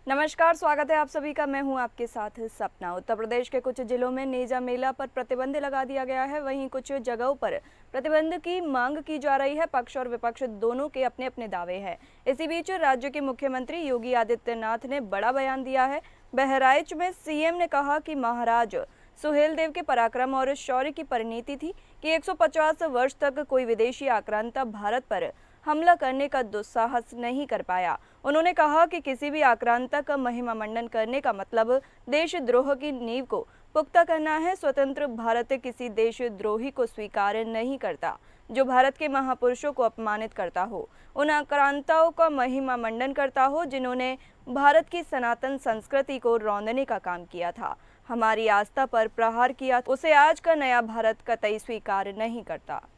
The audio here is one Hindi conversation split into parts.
नमस्कार, स्वागत है आप सभी का। मैं हूं आपके साथ सपना। उत्तर प्रदेश के कुछ जिलों में नेजा मेला पर प्रतिबंध लगा दिया गया है। वहीं कुछ जगहों पर प्रतिबंध की मांग की जा रही है। पक्ष और विपक्ष दोनों के अपने अपने दावे हैं। इसी बीच राज्य के मुख्यमंत्री योगी आदित्यनाथ ने बड़ा बयान दिया है। बहराइच में सीएम ने कहा कि महाराज सुहेलदेव के पराक्रम और शौर्य की परिणति थी कि 150 वर्ष तक कोई विदेशी आक्रांता भारत पर हमला करने का दुस्साहस नहीं कर पाया। उन्होंने कहा कि किसी भी आक्रांता का महिमा मंडन करने का मतलब देशद्रोह की नींव को पुख्ता करना है। स्वतंत्र भारत किसी देशद्रोही को स्वीकार नहीं करता जो भारत के महापुरुषों को अपमानित करता हो, उन आक्रांताओं का महिमा मंडन करता हो जिन्होंने भारत की सनातन संस्कृति को रौंदने का काम किया था, हमारी आस्था पर प्रहार किया, उसे आज का नया भारत कतई स्वीकार नहीं करता।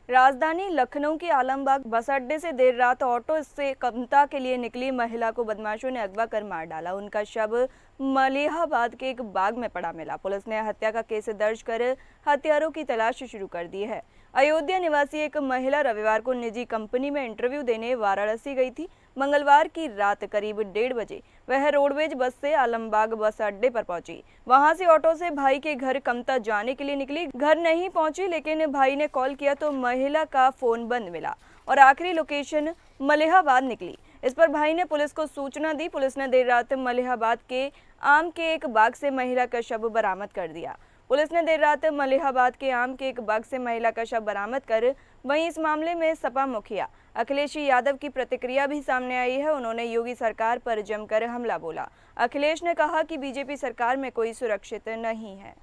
राजधानी लखनऊ के आलमबाग बस अड्डे से देर रात ऑटो से कमता के लिए निकली महिला को बदमाशों ने अगवा कर मार डाला। उनका शव मलिहाबाद के एक बाग में पड़ा मिला। पुलिस ने हत्या का केस दर्ज कर हत्यारों की तलाश शुरू कर दी है। अयोध्या निवासी एक महिला रविवार को निजी कंपनी में इंटरव्यू देने वाराणसी गई थी। मंगलवार की रात करीब 1:30 बजे वह रोडवेज बस से आलमबाग बस अड्डे पर पहुंची। वहां से ऑटो से भाई के घर कमता जाने के लिए निकली। घर नहीं पहुंची, लेकिन भाई ने कॉल किया तो महिला का फोन बंद मिला और आखिरी लोकेशन मलिहाबाद निकली। इस पर भाई ने पुलिस को सूचना दी। पुलिस ने देर रात मलिहाबाद के आम के एक बाग से महिला का शव बरामद कर दिया। पुलिस ने देर रात मलिहाबाद के आम के एक बाग से महिला का शव बरामद कर वहीं इस मामले में सपा मुखिया अखिलेश यादव की प्रतिक्रिया भी सामने आई है। उन्होंने योगी सरकार पर जमकर हमला बोला। अखिलेश ने कहा कि बीजेपी सरकार में कोई सुरक्षित नहीं है।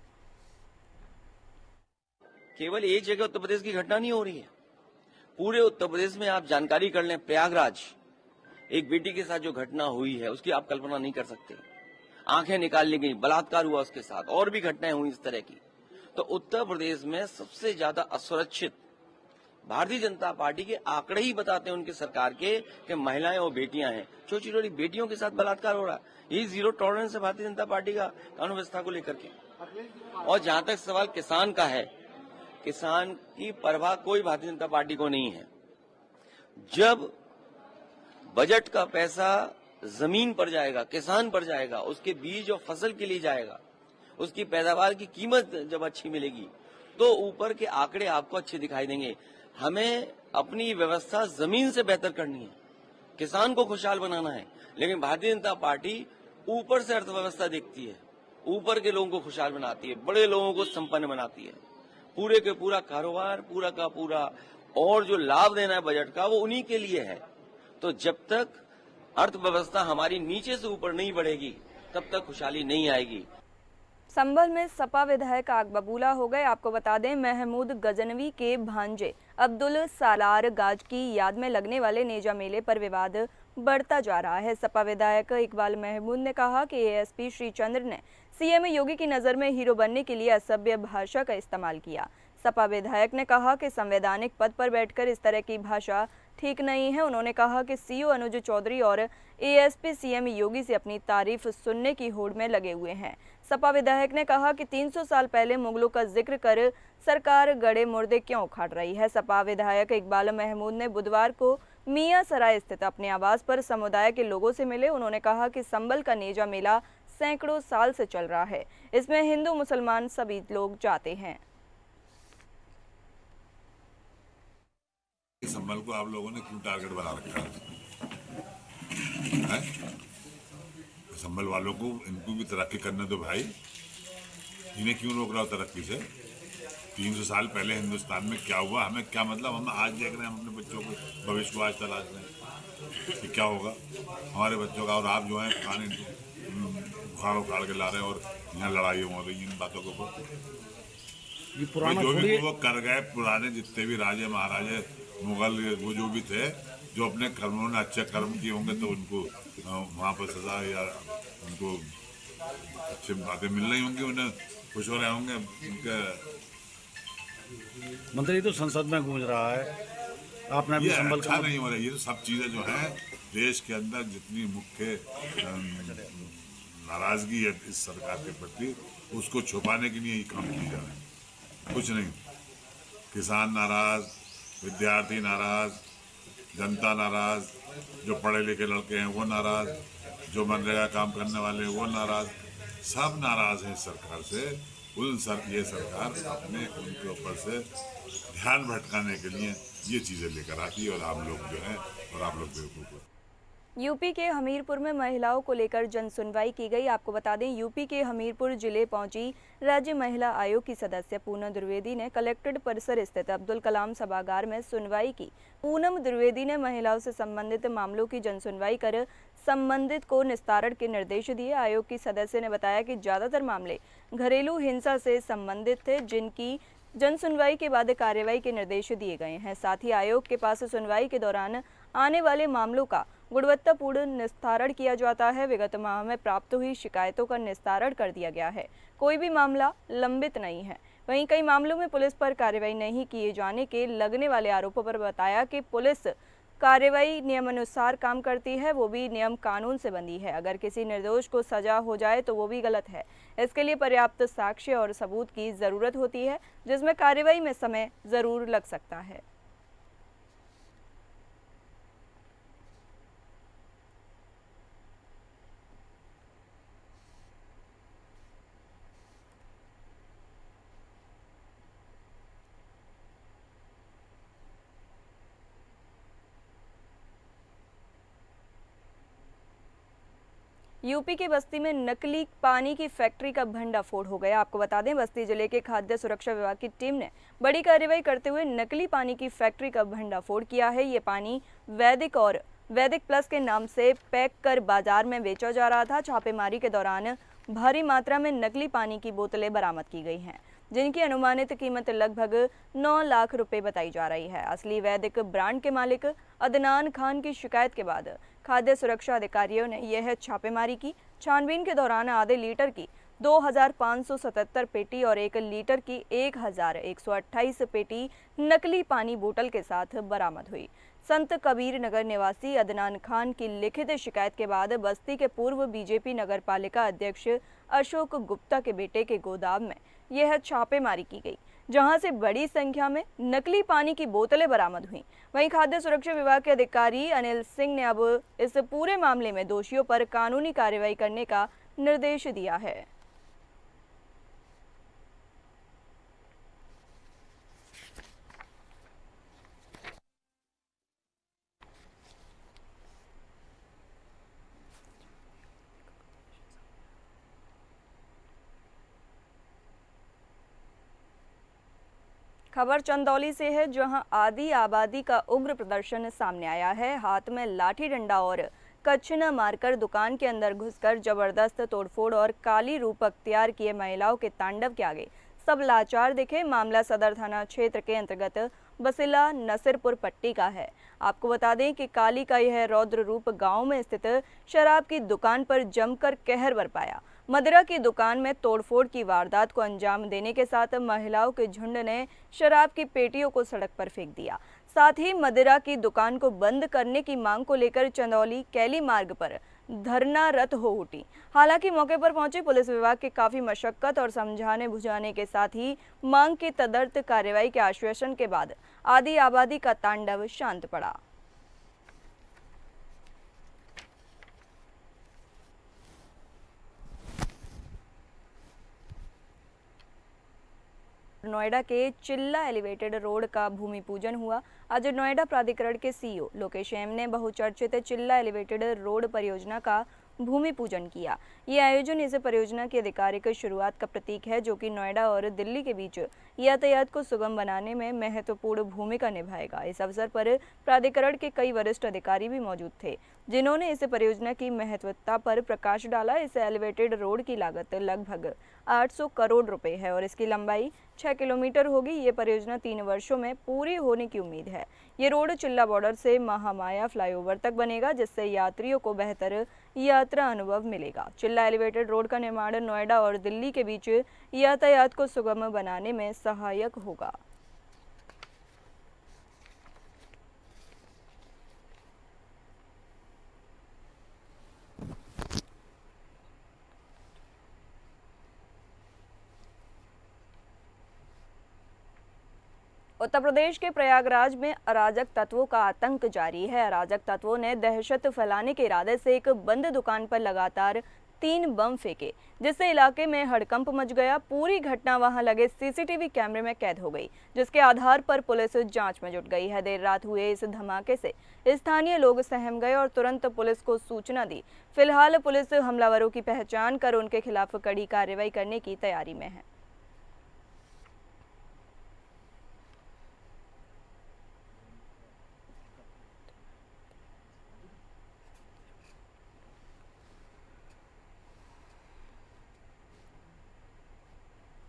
केवल एक जगह उत्तर प्रदेश की घटना नहीं हो रही है, पूरे उत्तर प्रदेश में आप जानकारी कर लें। प्रयागराज एक बेटी के साथ जो घटना हुई है उसकी आप कल्पना नहीं कर सकते। आंखें निकाल ली गई, बलात्कार हुआ उसके साथ, और भी घटनाएं हुई इस तरह की। तो उत्तर प्रदेश में सबसे ज्यादा असुरक्षित भारतीय जनता पार्टी के आंकड़े ही बताते हैं उनकी सरकार के कि महिलाएं और बेटियां हैं। छोटी छोटी बेटियों के साथ बलात्कार हो रहा है। ये जीरो टॉलरेंस है भारतीय जनता पार्टी का कानून व्यवस्था को लेकर के। और जहां तक सवाल किसान का है, किसान की परवाह कोई भारतीय जनता पार्टी को नहीं है। जब बजट का पैसा जमीन पर जाएगा, किसान पर जाएगा, उसके बीज और फसल के लिए जाएगा, उसकी पैदावार की कीमत जब अच्छी मिलेगी तो ऊपर के आंकड़े आपको अच्छे दिखाई देंगे। हमें अपनी व्यवस्था जमीन से बेहतर करनी है, किसान को खुशहाल बनाना है। लेकिन भारतीय जनता पार्टी ऊपर से अर्थव्यवस्था देखती है, ऊपर के लोगों को खुशहाल बनाती है, बड़े लोगों को संपन्न बनाती है। पूरे के पूरा कारोबार, पूरा का पूरा और जो लाभ देना है बजट का, वो उन्हीं के लिए है। तो जब तक अर्थव्यवस्था हमारी नीचे से ऊपर नहीं बढ़ेगी तब तक खुशहाली नहीं आएगी। संभल में सपा विधायक आग बबूला हो गए। आपको बता दें, महमूद गजनवी के भांजे अब्दुल सालार गाज की याद में लगने वाले नेजा मेले पर विवाद बढ़ता जा रहा है। सपा विधायक इकबाल महमूद ने कहा कि एएसपी श्रीचंद्र ने सीएम योगी की नजर में हीरो बनने के लिए असभ्य भाषा का इस्तेमाल किया। सपा विधायक ने कहा कि संवैधानिक पद पर बैठकर इस तरह की भाषा ठीक नहीं है। उन्होंने कहा कि सीओ अनुज चौधरी और एएसपी सीएम योगी से अपनी तारीफ सुनने की होड़ में लगे हुए हैं। सपा विधायक ने कहा कि 300 साल पहले मुगलों का जिक्र कर सरकार गड़े मुर्दे क्यों उखाड़ रही है। सपा विधायक इकबाल महमूद ने बुधवार को मियां सराय स्थित अपने आवास पर समुदाय के लोगों से मिले। उन्होंने कहा कि संभल का नेजा मेला सैकड़ों साल से चल रहा है। इसमें हिंदू मुसलमान सभी लोग जाते हैं। संभल को आप लोगों ने क्यों टारगेट बना रखा है? संभल वालों को, इनको भी तरक्की करने दो भाई। इन्हें क्यों रोक रहा हो तरक्की से? 300 साल पहले हिंदुस्तान में क्या हुआ, हमें क्या मतलब? हम आज देख रहे हैं, हम अपने बच्चों को भविष्य को आज तलाश रहे हैं कि क्या होगा हमारे बच्चों का। और आप जो है पुराने उखाड़ उखाड़ के ला रहे हैं और यहाँ लड़ाई हो रही है इन बातों को। ये पुराना जो भी वो कर गए, पुराने जितने भी राजे महाराजे मुगल वो जो भी थे, जो अपने कर्मों ने अच्छे कर्म किए होंगे तो उनको वहाँ पर सजा या उनको अच्छी बातें मिल रही होंगी, उन्हें खुश हो रहे होंगे। उनके मंत्री तो संसद में गूंज रहा है, आपने भी संभल अच्छा नहीं हो रहा। ये तो सब चीजें जो है देश के अंदर जितनी मुख्य नाराजगी है इस सरकार के प्रति, उसको छुपाने के लिए ये काम किया जा रहा है, कुछ नहीं। किसान नाराज, विद्यार्थी नाराज, जनता नाराज, जो पढ़े लिखे लड़के हैं वो नाराज, जो मनरेगा काम करने वाले हैं वो नाराज, सब नाराज हैं इस सरकार से। ये सरकार अपने उनके ऊपर से ध्यान भटकाने के लिए ये चीजें लेकर आती है, और हम लोग जो है और आप लोग बेवकूफ। यूपी के हमीरपुर में महिलाओं को लेकर जन सुनवाई की गई। आपको बता दें, यूपी के हमीरपुर जिले पहुंची राज्य महिला आयोग की सदस्य पूनम द्विवेदी ने कलेक्ट्रेट परिसर स्थित अब्दुल कलाम सभागार में सुनवाई की। पूनम द्विवेदी ने महिलाओं से संबंधित मामलों की जन सुनवाई कर संबंधित को निस्तारण के निर्देश दिए। आयोग की सदस्य ने बताया कि ज्यादातर मामले घरेलू हिंसा से संबंधित थे, जिनकी जन सुनवाई के बाद कार्रवाई के निर्देश दिए गए हैं। साथ ही आयोग के पास सुनवाई के दौरान आने वाले मामलों का गुणवत्तापूर्ण निस्तारण किया जाता है। विगत माह में प्राप्त हुई शिकायतों का निस्तारण कर दिया गया है, कोई भी मामला लंबित नहीं है। वहीं कई मामलों में पुलिस पर कार्रवाई नहीं किए जाने के लगने वाले आरोपों पर बताया कि पुलिस कार्रवाई नियमानुसार काम करती है, वो भी नियम कानून से बंधी है। अगर किसी निर्दोष को सजा हो जाए तो वो भी गलत है। इसके लिए पर्याप्त साक्ष्य और सबूत की जरूरत होती है, जिसमें कार्रवाई में समय जरूर लग सकता है। यूपी के बस्ती में नकली पानी की फैक्ट्री का भंडाफोड़ हो गया। आपको बता दें, बस्ती जिले के खाद्य सुरक्षा विभाग की टीम ने बड़ी कार्रवाई करते हुए नकली पानी की फैक्ट्री का भंडाफोड़ किया है। ये पानी वैदिक और वैदिक प्लस के नाम से पैक कर बाजार में बेचा जा रहा था। छापेमारी के दौरान भारी मात्रा में नकली पानी की बोतलें बरामद की गई हैं, जिनकी अनुमानित कीमत लगभग 9 लाख रुपए बताई जा रही है। असली वैदिक ब्रांड के मालिक अदनान खान की शिकायत के बाद खाद्य सुरक्षा अधिकारियों ने यह छापेमारी की। छानबीन के दौरान आधे लीटर की 2577 पेटी और 1 लीटर की 1128 पेटी नकली पानी बोतल के साथ बरामद हुई। संत कबीर नगर निवासी अदनान खान की लिखित शिकायत के बाद बस्ती के पूर्व बीजेपी नगर पालिका अध्यक्ष अशोक गुप्ता के बेटे के गोदाम में यह छापेमारी की गई, जहां से बड़ी संख्या में नकली पानी की बोतलें बरामद हुई। वहीं खाद्य सुरक्षा विभाग के अधिकारी अनिल सिंह ने अब इस पूरे मामले में दोषियों पर कानूनी कार्रवाई करने का निर्देश दिया है। खबर चंदौली से है, जहां आधी आबादी का उग्र प्रदर्शन सामने आया है। हाथ में लाठी डंडा और कच्छना मारकर दुकान के अंदर घुसकर जबरदस्त तोड़फोड़ और काली रूप अख्तियार किए महिलाओं के तांडव के आगे सब लाचार दिखे। मामला सदर थाना क्षेत्र के अंतर्गत बसिला नसीरपुर पट्टी का है। आपको बता दें कि काली का यह रौद्र रूप गांव में स्थित शराब की दुकान पर जमकर कहर बरपाया। मदिरा की दुकान में तोड़फोड़ की वारदात को अंजाम देने के साथ महिलाओं के झुंड ने शराब की पेटियों को सड़क पर फेंक दिया। साथ ही मदिरा की दुकान को बंद करने की मांग को लेकर चंदौली कैली मार्ग पर धरनारत हो उठी। हालांकि मौके पर पहुंची पुलिस विभाग की काफी मशक्कत और समझाने बुझाने के साथ ही मांग की तदर्थ कार्रवाई के आश्वासन के बाद आधी आबादी का तांडव शांत पड़ा। नोएडा के चिल्ला एलिवेटेड रोड का भूमि पूजन हुआ। आज नोएडा प्राधिकरण के सीईओ लोकेश एम ने बहुचर्चित चिल्ला एलिवेटेड रोड परियोजना का भूमि पूजन किया। ये आयोजन इस परियोजना की आधिकारिक शुरुआत का प्रतीक है, जो कि नोएडा और दिल्ली के बीच यातायात को सुगम बनाने में महत्वपूर्ण भूमिका निभाएगा। इस अवसर पर प्राधिकरण के कई वरिष्ठ अधिकारी भी मौजूद थे, जिन्होंने इस परियोजना की महत्वता पर प्रकाश डाला। इस एलिवेटेड रोड की लागत लगभग 800 करोड़ रुपए है और इसकी लंबाई 6 किलोमीटर होगी। ये परियोजना 3 वर्षों में पूरी होने की उम्मीद है। ये रोड चिल्ला बॉर्डर से महामाया फ्लाईओवर तक बनेगा, जिससे यात्रियों को बेहतर यात्रा अनुभव मिलेगा। चिल्ला एलिवेटेड रोड का निर्माण नोएडा और दिल्ली के बीच यातायात को सुगम बनाने में सहायक होगा। उत्तर प्रदेश के प्रयागराज में अराजक तत्वों का आतंक जारी है। अराजक तत्वों ने दहशत फैलाने के इरादे से एक बंद दुकान पर लगातार 3 बम फेंके, जिससे इलाके में हड़कंप मच गया। पूरी घटना वहां लगे सीसीटीवी कैमरे में कैद हो गई, जिसके आधार पर पुलिस जांच में जुट गई है। देर रात हुए इस धमाके से स्थानीय लोग सहम गए और तुरंत पुलिस को सूचना दी। फिलहाल पुलिस हमलावरों की पहचान कर उनके खिलाफ कड़ी कार्रवाई करने की तैयारी में है।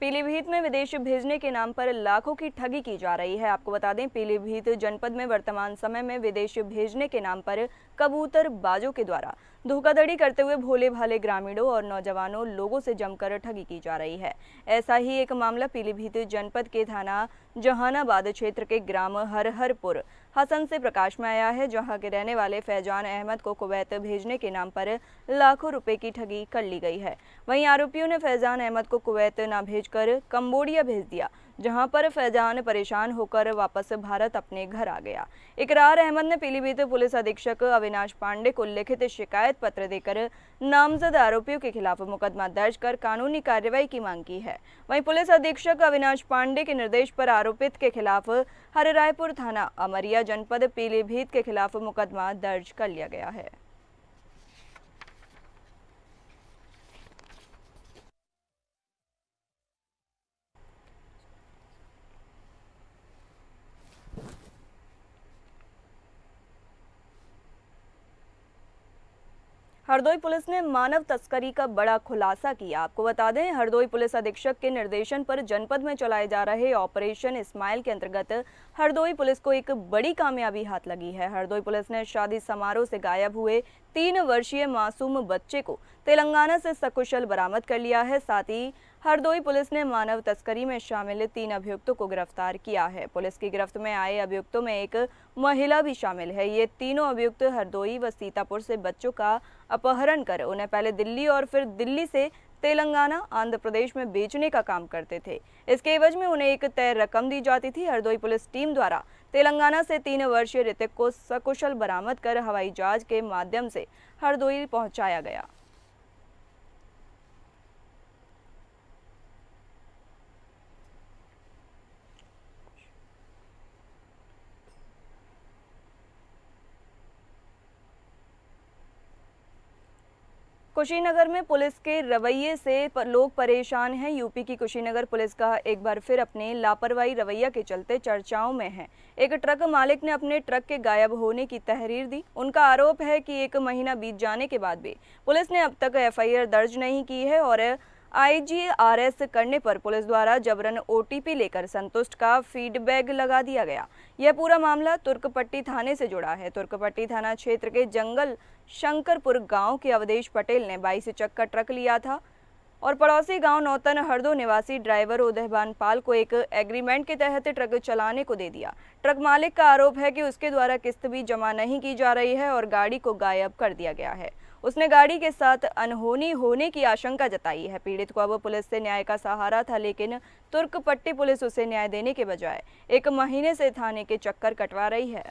पीलीभीत में विदेश भेजने के नाम पर लाखों की ठगी की जा रही है। आपको बता दें, पीलीभीत जनपद में वर्तमान समय में विदेश भेजने के नाम पर कबूतरबाजों के द्वारा धोखाधड़ी करते हुए भोले भाले ग्रामीणों और नौजवानों लोगों से जमकर ठगी की जा रही है। ऐसा ही एक मामला पीलीभीत जनपद के थाना जहानाबाद क्षेत्र के ग्राम हरहरपुर हसन से प्रकाश में आया है, जहां के रहने वाले फैजान अहमद को कुवैत भेजने के नाम पर लाखों रुपए की ठगी कर ली गई है। वहीं आरोपियों ने फैजान अहमद को कुवैत न भेजकर कंबोडिया भेज दिया, जहां पर फैजान परेशान होकर वापस भारत अपने घर आ गया। इकरार अहमद ने पीलीभीत पुलिस अधीक्षक अविनाश पांडे को लिखित शिकायत पत्र देकर नामजद आरोपियों के खिलाफ मुकदमा दर्ज कर कानूनी कार्रवाई की मांग की है। वहीं पुलिस अधीक्षक अविनाश पांडे के निर्देश पर आरोपित के खिलाफ हररायपुर थाना अमरिया जनपद पीलीभीत के खिलाफ मुकदमा दर्ज कर लिया गया है। हरदोई पुलिस ने मानव तस्करी का बड़ा खुलासा किया। आपको बता दें, हरदोई पुलिस अधीक्षक के निर्देशन पर जनपद में चलाए जा रहे ऑपरेशन इस्माइल के अंतर्गत हरदोई पुलिस को एक बड़ी कामयाबी हाथ लगी है। हरदोई पुलिस ने शादी समारोह से गायब हुए 3 वर्षीय मासूम बच्चे को तेलंगाना से सकुशल बरामद कर लिया है। साथ ही हरदोई पुलिस ने मानव तस्करी में शामिल 3 अभियुक्तों को गिरफ्तार किया है। पुलिस की गिरफ्त में आए अभियुक्तों में एक महिला भी शामिल है। ये तीनों अभियुक्त हरदोई व सीतापुर से बच्चों का अपहरण कर उन्हें पहले दिल्ली और फिर दिल्ली से तेलंगाना, आंध्र प्रदेश में बेचने का काम करते थे। इसके एवज में उन्हें एक तय रकम दी जाती थी। हरदोई पुलिस टीम द्वारा तेलंगाना से 3 वर्षीय ऋतिक को सकुशल बरामद कर हवाई जहाज के माध्यम से हरदोई पहुंचाया गया। कुशीनगर में पुलिस के रवैये से लोग परेशान हैं। यूपी की कुशीनगर पुलिस का एक बार फिर अपने लापरवाही रवैया के चलते चर्चाओं में है। एक ट्रक मालिक ने अपने ट्रक के गायब होने की तहरीर दी। उनका आरोप है कि 1 महीना बीत जाने के बाद भी पुलिस ने अब तक FIR दर्ज नहीं की है और IGRS करने पर पुलिस द्वारा जबरन OTP लेकर संतुष्ट का फीडबैक लगा दिया गया। यह पूरा मामला तुर्कपट्टी थाने से जुड़ा है। तुर्कपट्टी थाना क्षेत्र के जंगल शंकरपुर गांव के अवधेश पटेल ने 22 चक्का ट्रक लिया था और पड़ोसी गांव नौतन हरदो निवासी ड्राइवर उदयभान पाल को एक एग्रीमेंट के तहत ट्रक चलाने को दे दिया। ट्रक मालिक का आरोप है कि उसके द्वारा किस्त भी जमा नहीं की जा रही है और गाड़ी को गायब कर दिया गया है। उसने गाड़ी के साथ अनहोनी होने की आशंका जताई है। पीड़ित को अब पुलिस से न्याय का सहारा था, लेकिन तुर्कपट्टी पुलिस उसे न्याय देने के बजाय 1 महीने से थाने के चक्कर कटवा रही है।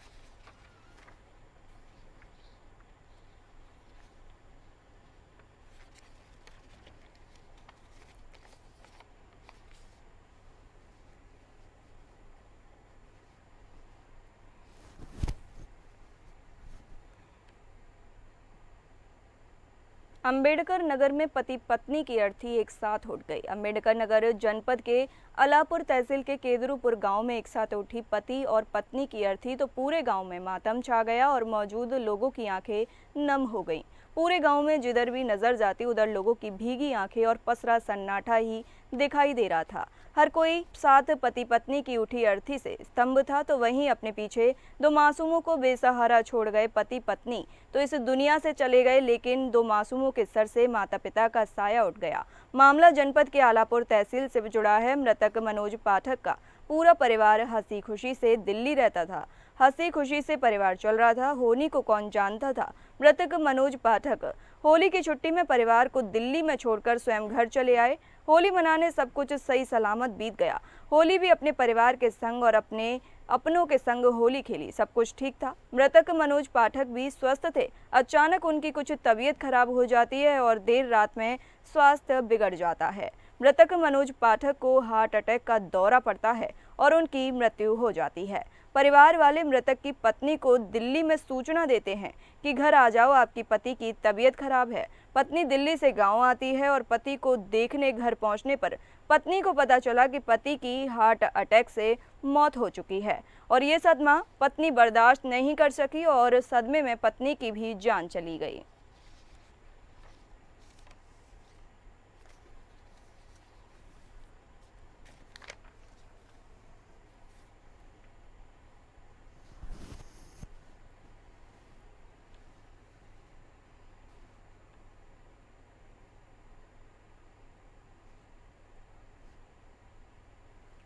अंबेडकर नगर में पति पत्नी की अर्थी एक साथ उठ गई। अंबेडकर नगर जनपद के अलापुर तहसील के केदरूपुर गांव में एक साथ उठी पति और पत्नी की अर्थी तो पूरे गांव में मातम छा गया और मौजूद लोगों की आंखें नम हो गईं। पूरे गांव में जिधर भी नजर जाती उधर लोगों की भीगी आंखें और पसरा सन्नाटा ही दिखाई दे रहा था। हर कोई साथ पति पत्नी की उठी अर्थी से स्तंभ था, तो वहीं अपने पीछे 2 मासूमों को बेसहारा छोड़ गए पति पत्नी तो इस दुनिया से चले गए, लेकिन 2 मासूमों के सर से माता पिता का साया उठ गया। मामला जनपद के आलापुर तहसील से जुड़ा है। मृतक मनोज पाठक का पूरा परिवार हंसी खुशी से दिल्ली रहता था। हंसी खुशी से परिवार चल रहा था। होली को कौन जानता था। मृतक मनोज पाठक होली की छुट्टी में परिवार को दिल्ली में छोड़कर स्वयं घर चले आए। होली मनाने सब कुछ सही सलामत बीत गया। होली भी अपने परिवार के संग और अपनों के संग होली खेली, सब कुछ ठीक था। मृतक मनोज पाठक भी स्वस्थ थे। अचानक उनकी कुछ तबीयत खराब हो जाती है और देर रात में स्वास्थ्य बिगड़ जाता है। मृतक मनोज पाठक को हार्ट अटैक का दौरा पड़ता है और उनकी मृत्यु हो जाती है। परिवार वाले मृतक की पत्नी को दिल्ली में सूचना देते हैं कि घर आ जाओ, आपकी पति की तबीयत खराब है। पत्नी दिल्ली से गांव आती है और पति को देखने घर पहुंचने पर पत्नी को पता चला कि पति की हार्ट अटैक से मौत हो चुकी है और ये सदमा पत्नी बर्दाश्त नहीं कर सकी और सदमे में पत्नी की भी जान चली गई।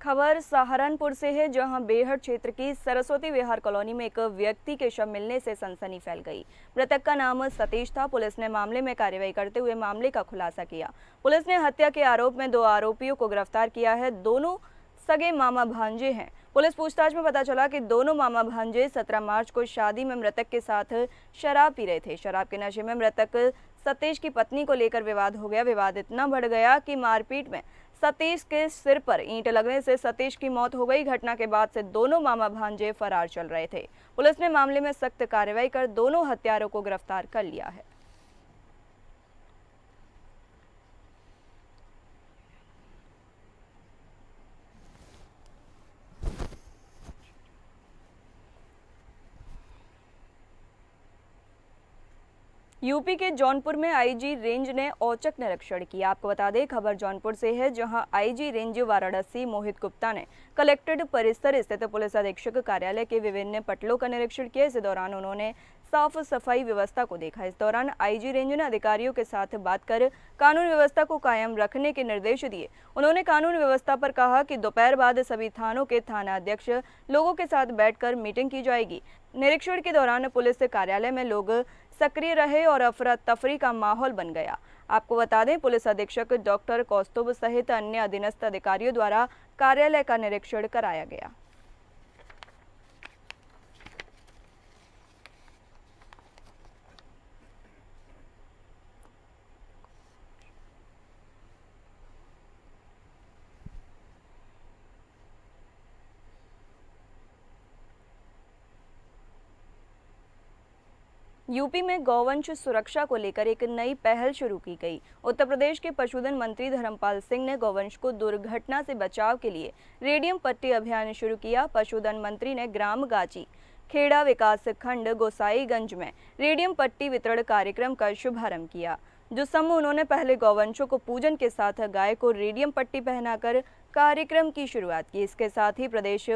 खबर सहारनपुर से है, जहां बेहट क्षेत्र की सरस्वती विहार कॉलोनी में एक व्यक्ति के शव मिलने से सनसनी फैल गई। मृतक का नाम सतीश था। पुलिस ने मामले में कार्रवाई करते हुए मामले का खुलासा किया। पुलिस ने हत्या के आरोप में 2 आरोपियों को गिरफ्तार किया है। दोनों सगे मामा भांजे हैं। पुलिस पूछताछ में पता चला कि दोनों मामा भांजे 17 मार्च को शादी में मृतक के साथ शराब पी रहे थे। शराब के नशे में मृतक सतीश की पत्नी को लेकर विवाद हो गया। विवाद इतना बढ़ गया कि मारपीट में सतीश के सिर पर ईंट लगने से सतीश की मौत हो गई। घटना के बाद से दोनों मामा भांजे फरार चल रहे थे। पुलिस ने मामले में सख्त कार्रवाई कर दोनों हत्यारों को गिरफ्तार कर लिया है। यूपी के जौनपुर में आईजी रेंज ने औचक निरीक्षण किया। आपको बता दें, खबर जौनपुर से है, जहां आईजी रेंज वाराणसी मोहित गुप्ता ने कलेक्ट्रेट परिसर स्थित पुलिस अधीक्षक कार्यालय के विभिन्न पटलों का निरीक्षण किया। इस दौरान उन्होंने साफ सफाई व्यवस्था को देखा। इस दौरान आईजी रेंज ने अधिकारियों के साथ बात कर कानून व्यवस्था को कायम रखने के निर्देश दिए। उन्होंने कानून व्यवस्था पर कहा कि दोपहर बाद सभी थानों के थाना अध्यक्ष लोगों के साथ बैठकर मीटिंग की जाएगी। निरीक्षण के दौरान पुलिस कार्यालय में लोग सक्रिय रहे और अफरा तफरी का माहौल बन गया। आपको बता दें, पुलिस अधीक्षक डॉक्टर कौस्तुभ सहित अन्य अधीनस्थ अधिकारियों द्वारा कार्यालय का निरीक्षण कराया गया। यूपी में गौवंश सुरक्षा को लेकर एक नई पहल शुरू की गई। उत्तर प्रदेश के पशुधन मंत्री धर्मपाल सिंह ने गौवंश को दुर्घटना से बचाव के लिए रेडियम पट्टी अभियान शुरू किया। पशुधन मंत्री ने ग्राम गाची खेड़ा विकास खंड गोसाईगंज में रेडियम पट्टी वितरण कार्यक्रम का शुभारंभ किया। जो समूह उन्होंने पहले गौवंशों को पूजन के साथ गाय को रेडियम पट्टी पहनाकर कार्यक्रम की शुरुआत की। इसके साथ ही प्रदेश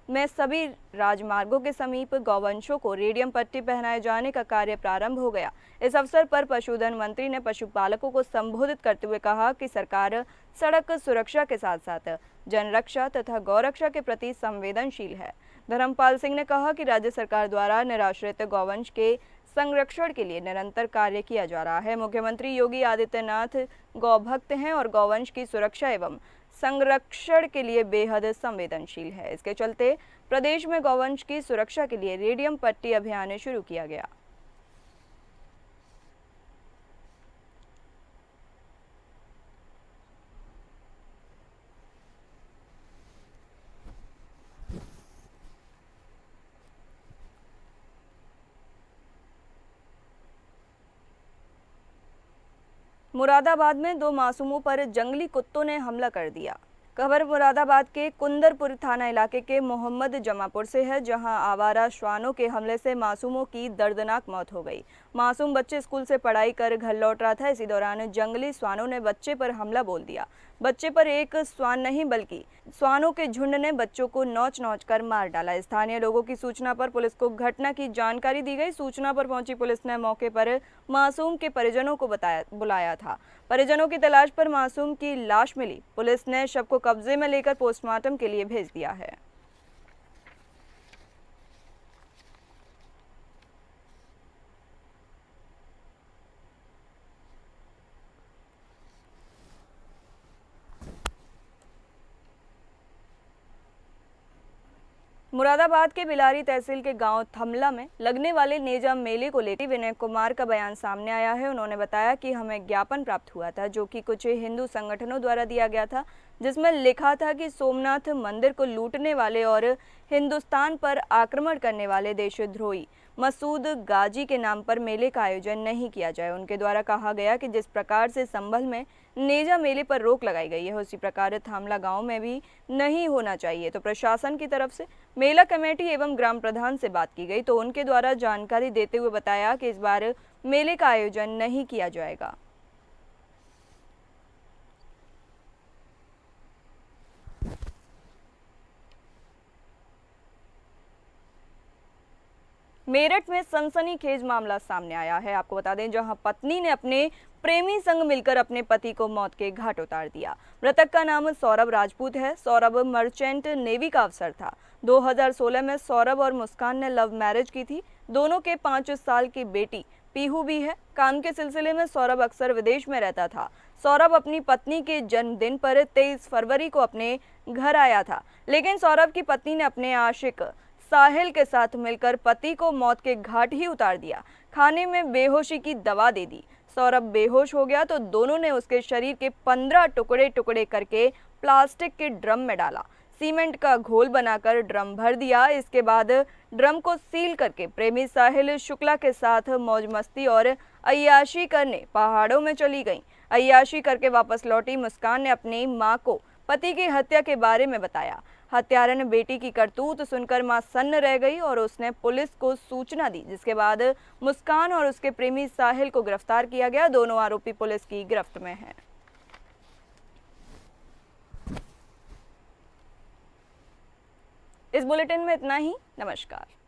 में सभी राजमार्गों के समीप गौवंशों को रेडियम पट्टी पहनाए जाने का कार्य प्रारंभ हो गया। इस अवसर पर पशुधन मंत्री ने पशुपालकों को संबोधित करते हुए कहा कि सरकार सड़क सुरक्षा के साथ साथ जनरक्षा तथा गौरक्षा के प्रति संवेदनशील है। धर्मपाल सिंह ने कहा कि राज्य सरकार द्वारा निराश्रित गौवंश के संरक्षण के लिए निरंतर कार्य किया जा रहा है। मुख्यमंत्री योगी आदित्यनाथ गौभक्त हैं और गौवंश की सुरक्षा एवं संरक्षण के लिए बेहद संवेदनशील है। इसके चलते प्रदेश में गौवंश की सुरक्षा के लिए रेडियम पट्टी अभियान शुरू किया गया। मुरादाबाद में 2 मासूमों पर जंगली कुत्तों ने हमला कर दिया। खबर मुरादाबाद के कुंदरपुर थाना इलाके के मोहम्मद जमापुर से है, जहां आवारा श्वानों के हमले से मासूमों की दर्दनाक मौत हो गई। मासूम बच्चे स्कूल से पढ़ाई कर घर लौट रहा था। इसी दौरान जंगली श्वानों ने बच्चे पर हमला बोल दिया। बच्चे पर एक श्वान नहीं बल्कि श्वानों के झुंड ने बच्चों को नोच नोच कर मार डाला। स्थानीय लोगों की सूचना पर पुलिस को घटना की जानकारी दी गई। सूचना पर पहुंची पुलिस ने मौके पर मासूम के परिजनों को बुलाया था। परिजनों की तलाश पर मासूम की लाश मिली। पुलिस ने शव को कब्जे में लेकर पोस्टमार्टम के लिए भेज दिया है। मुरादाबाद के बिलारी तहसील के गांव थमला में लगने वाले नेजा मेले को लेकर विनय कुमार का बयान सामने आया है। उन्होंने बताया कि हमें ज्ञापन प्राप्त हुआ था जो कि कुछ हिंदू संगठनों द्वारा दिया गया था, जिसमें लिखा था कि सोमनाथ मंदिर को लूटने वाले और हिंदुस्तान पर आक्रमण करने वाले देशद्रोही मसूद गाजी के नाम पर मेले का आयोजन नहीं किया जाए। उनके द्वारा कहा गया कि जिस प्रकार से संभल में नेजा मेले पर रोक लगाई गई है उसी प्रकार थामला गांव में भी नहीं होना चाहिए। तो प्रशासन की तरफ से मेला कमेटी एवं ग्राम प्रधान से बात की गई तो उनके द्वारा जानकारी देते हुए बताया कि इस बार मेले का आयोजन नहीं किया जाएगा। मेरठ में सनसनीखेज मामला सामने आया है। आपको बता दें, जहां पत्नी ने अपने प्रेमी संग मिलकर अपने पति को मौत के घाट उतार दिया। मृतक का नाम सौरभ राजपूत है। सौरभ मर्चेंट नेवी का अफसर था। 2016 में सौरभ और मुस्कान ने लव मैरिज की थी। दोनों के 5 साल की बेटी पीहू भी है। काम के सिलसिले में सौरभ अक्सर विदेश में रहता था। सौरभ अपनी पत्नी के जन्मदिन पर 23 फरवरी को अपने घर आया था, लेकिन सौरभ की पत्नी ने अपने आशिक साहिल के साथ मिलकर पति को मौत के घाट ही उतार दिया। खाने में बेहोशी की दवा दे दी। सौरभ बेहोश हो गया तो दोनों ने उसके शरीर के 15 टुकड़े टुकड़े करके प्लास्टिक के ड्रम में डाला। सीमेंट का घोल बनाकर ड्रम भर दिया। इसके बाद ड्रम को सील करके प्रेमी साहिल शुक्ला के साथ मौज मस्ती और अय्याशी करने पहाड़ों में चली गईं। अय्याशी करके वापस लौटी मुस्कान ने अपनी मां को पति की हत्या के बारे में बताया। हत्यारे ने बेटी की करतूत सुनकर मां सन्न रह गई और उसने पुलिस को सूचना दी, जिसके बाद मुस्कान और उसके प्रेमी साहिल को गिरफ्तार किया गया। दोनों आरोपी पुलिस की गिरफ्त में हैं। इस बुलेटिन में इतना ही। नमस्कार।